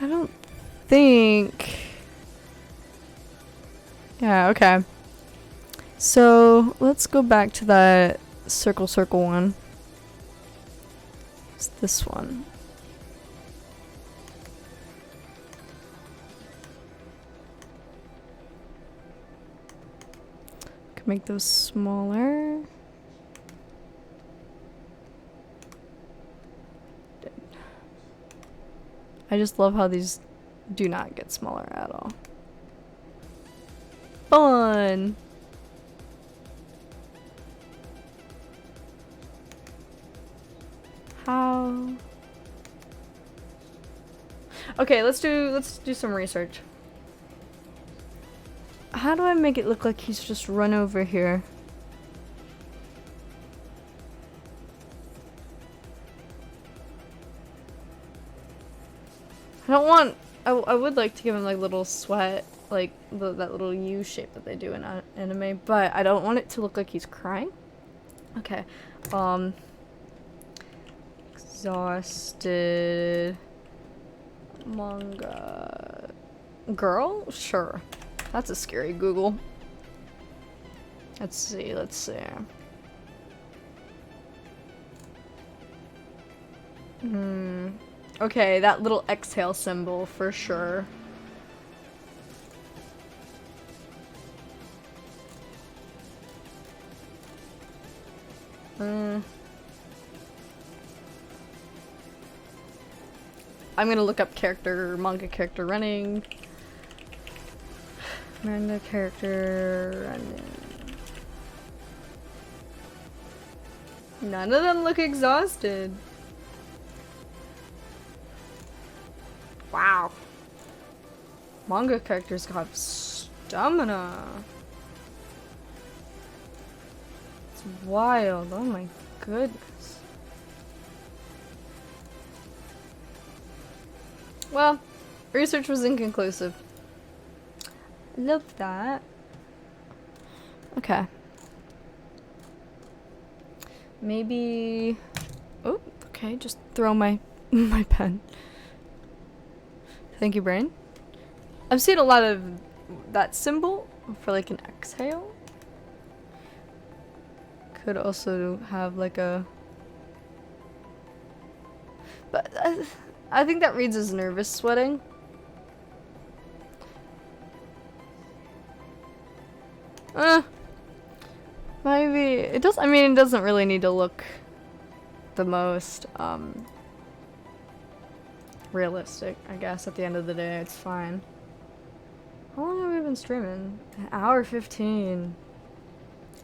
I don't think. Yeah, okay. So let's go back to that circle one. It's this one. Can make those smaller. I just love how these do not get smaller at all. Fun! How? Okay, let's do some research. How do I make it look like he's just run over here? I don't want. I would like to give him like little sweat, like that little U shape that they do in anime, but I don't want it to look like he's crying. Okay. Exhausted. Manga. Girl? Sure. That's a scary Google. Let's see. Okay, that little exhale symbol for sure. I'm gonna look up manga character running. Manga character running. None of them look exhausted. Wow. Manga characters got stamina. It's wild. Oh my goodness. Well, research was inconclusive. Love that. Okay. Maybe... Oh, okay, just throw my my pen. Thank you, brain. I've seen a lot of that symbol for like an exhale. Could also have like a... But I think that reads as nervous sweating. Maybe it does. I mean, it doesn't really need to look the most realistic. I guess at the end of the day, it's fine. How long have we been streaming? An hour 15,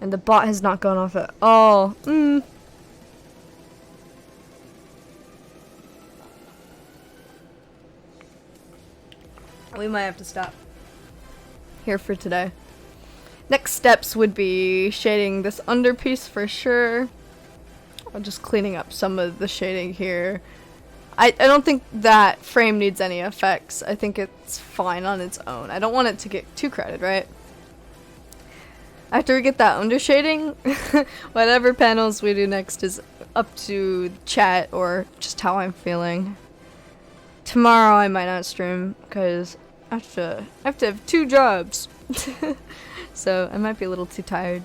and the bot has not gone off at all. We might have to stop here for today. Next steps would be shading this underpiece for sure. I'm just cleaning up some of the shading here. I don't think that frame needs any effects. I think it's fine on its own. I don't want it to get too crowded, right? After we get that under shading, whatever panels we do next is up to chat or just how I'm feeling. Tomorrow I might not stream because I have to have 2 jobs. So I might be a little too tired.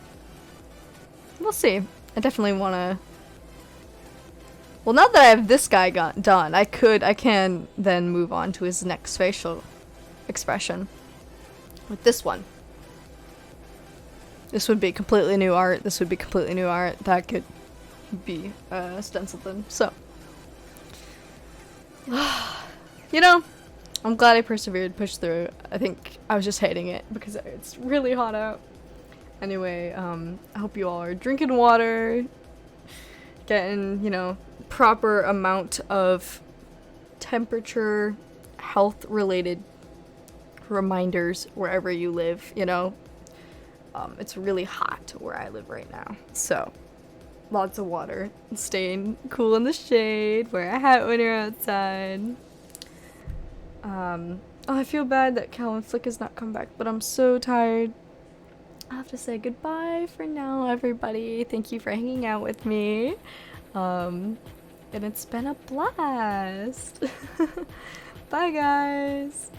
We'll see. I definitely want to... Well, now that I have this guy done, I can then move on to his next facial expression. With this one. This would be completely new art. This would be completely new art. That could be stenciled in. So. You know, I'm glad I persevered, pushed through. I think I was just hating it because it's really hot out. Anyway, I hope you all are drinking water, getting, you know, proper amount of temperature, health-related reminders wherever you live, you know. It's really hot where I live right now, so lots of water, staying cool in the shade, wear a hat when you're outside. Oh, I feel bad that Cal and Flick has not come back, but I'm so tired. I have to say goodbye for now, everybody. Thank you for hanging out with me. And it's been a blast. Bye, guys.